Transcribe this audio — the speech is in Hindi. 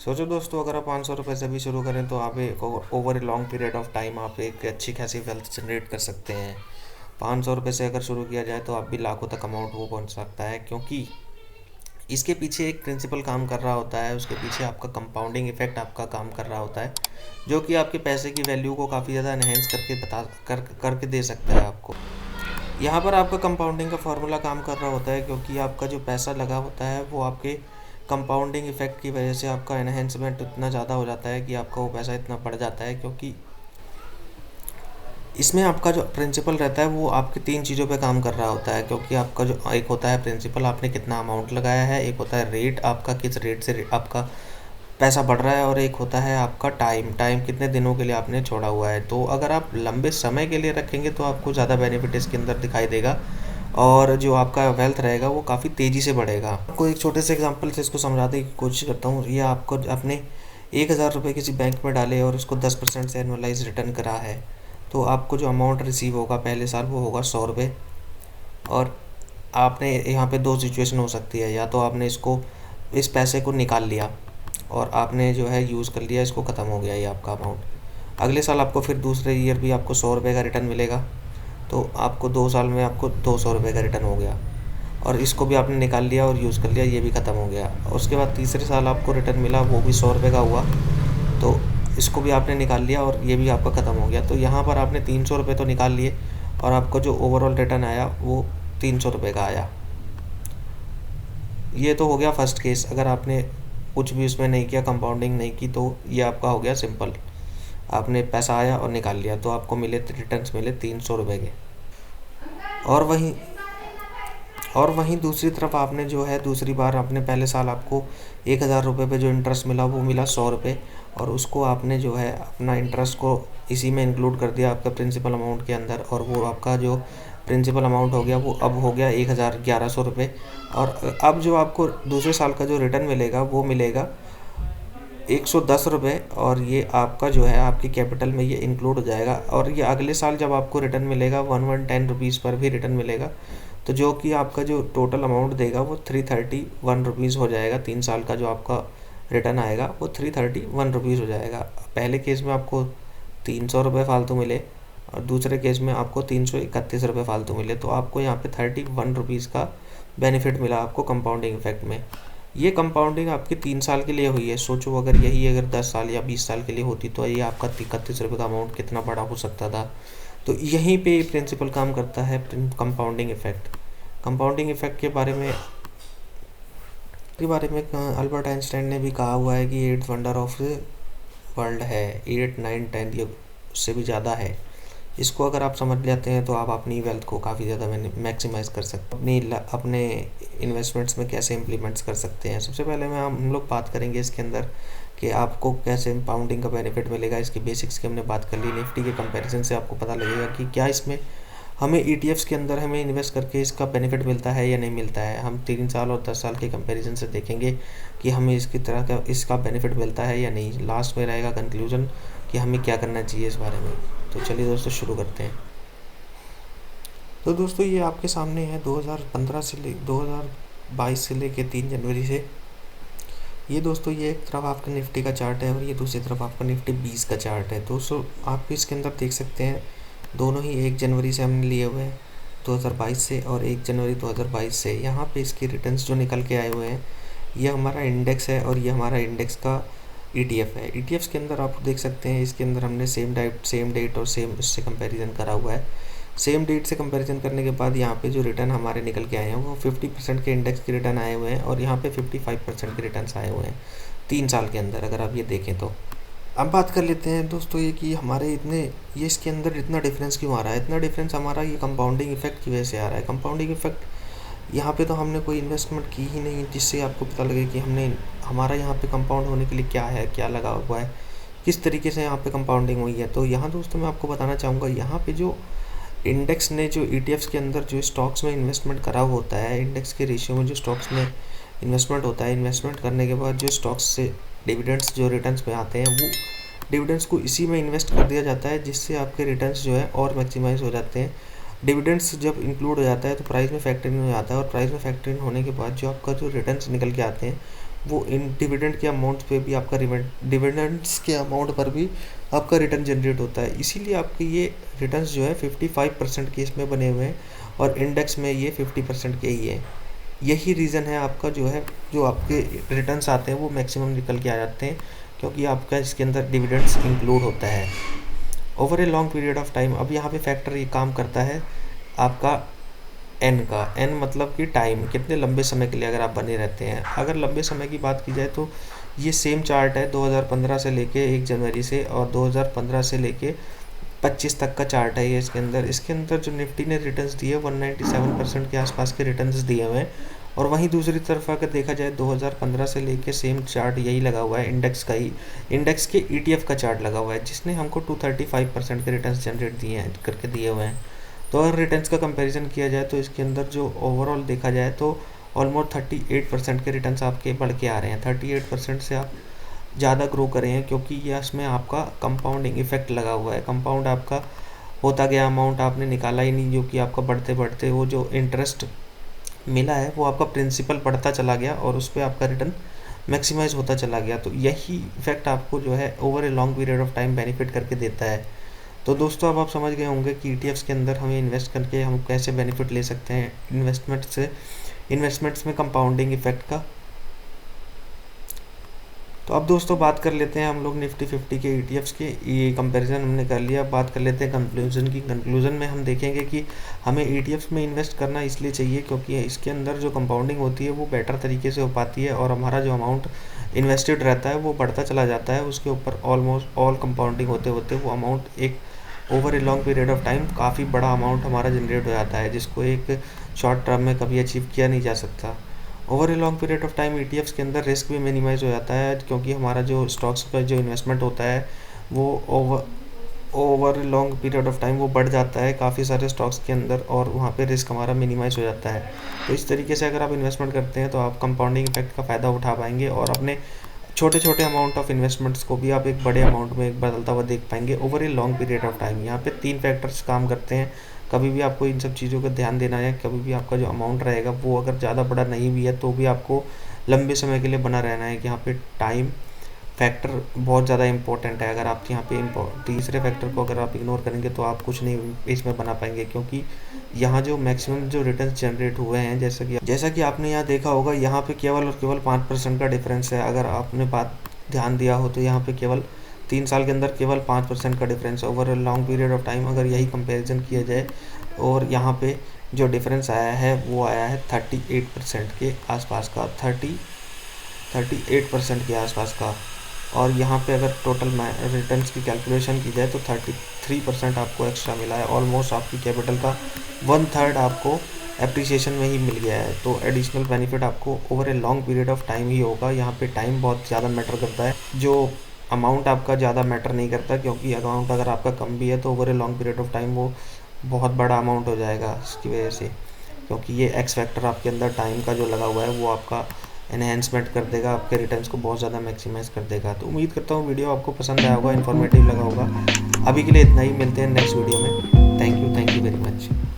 सोचो दोस्तों, अगर आप 500 रुपये से भी शुरू करें तो आप एक over a long period of time आप एक अच्छी खासी वेल्थ जनरेट कर सकते हैं। 500 रुपये से अगर शुरू किया जाए तो आप भी लाखों तक अमाउंट वो पहुंच सकता है, क्योंकि इसके पीछे एक प्रिंसिपल काम कर रहा होता है। उसके पीछे आपका कंपाउंडिंग इफेक्ट आपका काम कर रहा होता है, जो कि आपके पैसे की वैल्यू को काफ़ी ज़्यादा एनहेंस करके करके दे सकता है आपको। यहाँ पर आपका कंपाउंडिंग का फार्मूला काम कर रहा होता है, क्योंकि आपका जो पैसा लगा होता है वो आपके कंपाउंडिंग इफेक्ट की वजह से आपका एनहेंसमेंट इतना ज़्यादा हो जाता है कि आपका वो पैसा इतना बढ़ जाता है। क्योंकि इसमें आपका जो प्रिंसिपल रहता है वो आपकी तीन चीज़ों पे काम कर रहा होता है। क्योंकि आपका जो एक होता है प्रिंसिपल, आपने कितना अमाउंट लगाया है, एक होता है रेट, आपका किस रेट से आपका पैसा बढ़ रहा है, और एक होता है आपका टाइम, कितने दिनों के लिए आपने छोड़ा हुआ है। तो अगर आप लंबे समय के लिए रखेंगे तो आपको ज़्यादा बेनिफिट इसके अंदर दिखाई देगा, और जो आपका वेल्थ रहेगा वो काफ़ी तेज़ी से बढ़ेगा। आपको एक छोटे से एग्जांपल से इसको समझाने की कोशिश करता हूँ। ये आपको अपने 1,000 रुपये किसी बैंक में डाले और उसको 10% से एनुअलाइज रिटर्न करा है, तो आपको जो अमाउंट रिसीव होगा पहले साल वो होगा 100 रुपये। और आपने यहाँ पे दो सिचुएशन हो सकती है, या तो आपने इस पैसे को निकाल लिया और आपने जो है यूज़ कर लिया, इसको ख़त्म हो गया ये आपका अमाउंट। अगले साल आपको फिर दूसरे ईयर भी आपको 100 रुपये का रिटर्न मिलेगा, तो आपको 2 साल में आपको 200 रुपये का रिटर्न हो गया। और इसको भी आपने निकाल लिया और यूज़ कर लिया, ये भी ख़त्म हो गया। और उसके बाद तीसरे साल आपको रिटर्न मिला, वो भी 100 रुपये का हुआ, तो इसको भी आपने निकाल लिया और ये भी आपका ख़त्म हो गया। तो यहाँ पर आपने 300 रुपये तो निकाल लिए, और आपको जो ओवरऑल रिटर्न आया वो 300 रुपये का आया। ये तो हो गया फर्स्ट केस। अगर आपने कुछ भी उसमें नहीं किया, कंपाउंडिंग नहीं की, तो ये आपका हो गया सिंपल। आपने पैसा आया और निकाल लिया, तो आपको रिटर्न्स मिले 300 रुपये के। और वहीं दूसरी तरफ आपने जो है दूसरी बार आपने पहले साल आपको 1,000 रुपये पे जो इंटरेस्ट मिला वो मिला 100 रुपये, और उसको आपने जो है अपना इंटरेस्ट को इसी में इंक्लूड कर दिया आपका प्रिंसिपल अमाउंट के अंदर, और वो आपका जो प्रिंसिपल अमाउंट हो गया वो अब हो गया 1,1100 रुपये। और अब जो आपको दूसरे साल का जो रिटर्न मिलेगा वो मिलेगा 110 रुपये, और ये आपका जो है आपकी कैपिटल में ये इंक्लूड हो जाएगा। और ये अगले साल जब आपको रिटर्न मिलेगा 110 रुपीज़ पर भी रिटर्न मिलेगा, तो जो कि आपका जो टोटल अमाउंट देगा वो 331 रुपीज़ हो जाएगा। 3 साल का जो आपका रिटर्न आएगा वो 331 रुपीज़ हो जाएगा। पहले केस में आपको 300 रुपये फालतू मिले, और दूसरे केस में आपको 331 रुपये फालतू मिले, तो आपको यहाँ पे 31 रुपीज़ का बेनिफिट मिला आपको कंपाउंडिंग इफेक्ट में। ये कंपाउंडिंग आपकी 3 साल के लिए हुई है। सोचो अगर 10 साल या 20 साल के लिए होती तो ये आपका 31 रुपये का अमाउंट कितना बड़ा हो सकता था। तो यहीं पे प्रिंसिपल काम करता है, कंपाउंडिंग इफेक्ट। कंपाउंडिंग इफेक्ट के बारे में अल्बर्ट आइंस्टाइन ने भी कहा हुआ है कि 8th वंडर ऑफ वर्ल्ड है। 8, 9, 10 ये उससे भी ज़्यादा है। इसको अगर आप समझ लेते हैं तो आप अपनी वेल्थ को काफ़ी ज़्यादा मैक्सिमाइज़ कर सकते हैं। अपने इन्वेस्टमेंट्स में कैसे इम्प्लीमेंट्स कर सकते हैं, सबसे पहले हम लोग बात करेंगे इसके अंदर कि आपको कैसे कंपाउंडिंग का बेनिफिट मिलेगा। इसकी बेसिक्स की हमने बात कर ली। निफ्टी के कंपैरिजन से आपको पता लगेगा कि क्या इसमें हमें ईटीएफ्स के अंदर हमें इन्वेस्ट करके इसका बेनिफिट मिलता है या नहीं मिलता है। हम 3 साल और 10 साल के कंपैरिजन से देखेंगे कि हमें इसका बेनिफिट मिलता है या नहीं। लास्ट में रहेगा कंक्लूजन कि हमें क्या करना चाहिए इस बारे में। तो चलिए दोस्तों शुरू करते हैं। तो दोस्तों ये आपके सामने है 2022 से लेके 3 जनवरी से। ये दोस्तों ये एक तरफ आपका निफ्टी का चार्ट है और ये दूसरी तरफ आपका निफ्टी 20 का चार्ट है। दोस्तों आप इसके अंदर देख सकते हैं दोनों ही 1 जनवरी से हमने लिए हुए हैं 2022 से, और 1 जनवरी 2022 से। यहाँ पे इसके रिटर्न्स जो निकल के आए हुए हैं, ये हमारा इंडेक्स है और ये हमारा इंडेक्स का ईटीएफ है। ईटीएफ्स के अंदर आप देख सकते हैं इसके अंदर हमने सेम डेट और सेम इससे कंपैरिजन करा हुआ है। सेम डेट से कंपैरिजन करने के बाद यहाँ पे जो रिटर्न हमारे निकल के आए हैं वो 50% के इंडेक्स के रिटर्न आए हुए हैं, और यहाँ पे 55% के रिटर्न्स आए हुए हैं 3 साल के अंदर, अगर आप ये देखें तो। अब बात कर लेते हैं दोस्तों ये कि ये इसके अंदर इतना डिफरेंस क्यों आ रहा है। इतना डिफरेंस हमारा ये कंपाउंडिंग इफेक्ट की वजह से आ रहा है। कंपाउंडिंग इफेक्ट यहाँ पे तो हमने कोई इन्वेस्टमेंट की ही नहीं जिससे आपको पता लगे कि हमारा यहाँ पे कंपाउंड होने के लिए क्या है, क्या लगा हुआ है, किस तरीके से यहाँ पे कंपाउंडिंग हुई है। तो यहाँ दोस्तों मैं आपको बताना चाहूँगा, यहाँ पे जो इंडेक्स ने जो ईटीएफ्स के अंदर जो स्टॉक्स में इन्वेस्टमेंट करा होता है, इंडेक्स के रेशियो में जो स्टॉक्स में इन्वेस्टमेंट होता है, इन्वेस्टमेंट करने के बाद जो स्टॉक्स से डिविडेंड्स जो रिटर्न्स में आते हैं वो डिविडेंड्स को इसी में इन्वेस्ट कर दिया जाता है, जिससे आपके रिटर्न्स जो है और मैक्सिमाइज हो जाते हैं। डिविडेंड्स जब इंक्लूड हो जाता है तो प्राइस में फैक्टर इन हो जाता है, और प्राइस में फैक्टर इन होने के बाद जो आपका जो रिटर्न्स निकल के आते हैं वो इन डिविडेंड के अमाउंट पे भी आपका डिविडेंड्स के अमाउंट पर भी आपका रिटर्न जनरेट होता है। इसीलिए आपके ये रिटर्न्स जो है 55% के इसमें बने हुए हैं और इंडेक्स में ये 50% के ही है। यही रीज़न है आपका जो है, जो आपके रिटर्न्स आते हैं वो मैक्सिमम निकल के आ जाते हैं, क्योंकि आपका इसके अंदर डिविडेंड्स इंक्लूड होता है over a long period of time. अब यहाँ पे फैक्टर ये काम करता है आपका एन का। एन मतलब कि टाइम, कितने लंबे समय के लिए अगर आप बने रहते हैं। अगर लंबे समय की बात की जाए तो ये सेम चार्ट है 2015 से लेके 1 जनवरी से, और 2015 से लेके 25 तक का चार्ट है ये। इसके अंदर जो निफ्टी ने रिटर्न्स दिए 197% के आसपास के रिटर्न्स दिए हुए हैं। और वहीं दूसरी तरफ अगर देखा जाए 2015 से लेके सेम चार्ट यही लगा हुआ है, इंडेक्स का ही, इंडेक्स के ETF का चार्ट लगा हुआ है, जिसने हमको 235% के रिटर्न्स जनरेट दिए हैं करके दिए हुए हैं। तो अगर रिटर्न्स का कंपैरिजन किया जाए तो इसके अंदर जो ओवरऑल देखा जाए तो ऑलमोस्ट 38% के रिटर्न्स आपके बढ़ के आ रहे हैं। 38% से आप ज़्यादा ग्रो कर रहे हैं, क्योंकि ये इसमें आपका कंपाउंडिंग इफेक्ट लगा हुआ है। कंपाउंड आपका होता गया, अमाउंट आपने निकाला ही नहीं, जो कि आपका बढ़ते बढ़ते वो जो इंटरेस्ट मिला है वो आपका प्रिंसिपल बढ़ता चला गया और उस पर आपका रिटर्न मैक्सिमाइज होता चला गया। तो यही इफेक्ट आपको जो है over a long period of time benefit करके देता है। तो दोस्तों अब आप समझ गए होंगे कि ETFs के अंदर हमें इन्वेस्ट करके हम कैसे बेनिफिट ले सकते हैं इन्वेस्टमेंट्स में कंपाउंडिंग इफेक्ट का। तो अब दोस्तों बात कर लेते हैं हम लोग निफ्टी 50 के ETFs के। ये कंपैरिजन हमने कर लिया, अब बात कर लेते हैं कंक्लूजन की। कंक्लूजन में हम देखेंगे कि हमें ETFs में इन्वेस्ट करना इसलिए चाहिए क्योंकि इसके अंदर जो कंपाउंडिंग होती है वो बेटर तरीके से हो पाती है, और हमारा जो अमाउंट इन्वेस्टेड रहता है वो बढ़ता चला जाता है। उसके ऊपर ऑलमोस्ट ऑल कंपाउंडिंग होते होते वो अमाउंट एक over a long period of time काफ़ी बड़ा अमाउंट हमारा जनरेट हो जाता है, जिसको एक शॉर्ट टर्म में कभी अचीव किया नहीं जा सकता। Over a long period of time ETFs के अंदर रिस्क भी मिनिमाइज हो जाता है, क्योंकि हमारा जो स्टॉक्स का जो इन्वेस्टमेंट होता है वो over long period of time वो बढ़ जाता है काफ़ी सारे स्टॉक्स के अंदर, और वहाँ पे रिस्क हमारा मिनिमाइज हो जाता है। तो इस तरीके से अगर आप इन्वेस्टमेंट करते हैं तो आप कंपाउंडिंग इफेक्ट का फ़ायदा उठा पाएंगे, और अपने छोटे छोटे अमाउंट ऑफ इन्वेस्टमेंट्स को भी आप एक बड़े अमाउंट में बदलता हुआ देख पाएंगे over a long period of time. यहाँ पे 3 फैक्टर्स काम करते हैं। कभी भी आपको इन सब चीज़ों का ध्यान देना है। कभी भी आपका जो अमाउंट रहेगा वो अगर ज़्यादा बड़ा नहीं भी है तो भी आपको लंबे समय के लिए बना रहना है, कि यहाँ पे टाइम फैक्टर बहुत ज़्यादा इंपॉर्टेंट है। अगर आप यहाँ पे तीसरे फैक्टर को अगर आप इग्नोर करेंगे तो आप कुछ नहीं इसमें बना पाएंगे, क्योंकि यहाँ जो मैक्सिमम जो रिटर्न जनरेट हुए हैं, जैसा कि आपने यहाँ देखा होगा, यहाँ पे केवल और केवल 5% का डिफरेंस है। अगर आपने बात ध्यान दिया हो तो यहाँ पे केवल 3 साल के अंदर केवल 5% का difference over long period of time अगर यही कंपेरिजन किया जाए, और यहाँ पे जो डिफरेंस आया है वो आया है 38% के आसपास का, 38% के आसपास का। और यहाँ पे अगर टोटल रिटर्न्स की कैलकुलेशन की जाए तो 33% आपको एक्स्ट्रा मिला है। ऑलमोस्ट आपकी कैपिटल का 1/3 आपको एप्रिसिएशन में ही मिल गया है। तो एडिशनल बेनिफिट आपको over a long period of time ही होगा। यहाँ पे टाइम बहुत ज़्यादा मैटर करता है, जो अमाउंट आपका ज़्यादा मैटर नहीं करता, क्योंकि अमाउंट अगर आपका कम भी है तो over a long period of time वो बहुत बड़ा अमाउंट हो जाएगा इसकी वजह से, क्योंकि ये एक्स फैक्टर आपके अंदर टाइम का जो लगा हुआ है वो आपका एनहेंसमेंट कर देगा, आपके रिटर्न्स को बहुत ज़्यादा मैक्सिमाइज़ कर देगा। तो उम्मीद करता हूँ वीडियो आपको पसंद आया होगा, इन्फॉर्मेटिव लगा होगा। अभी के लिए इतना ही, मिलते हैं नेक्स्ट वीडियो में। Thank you very much.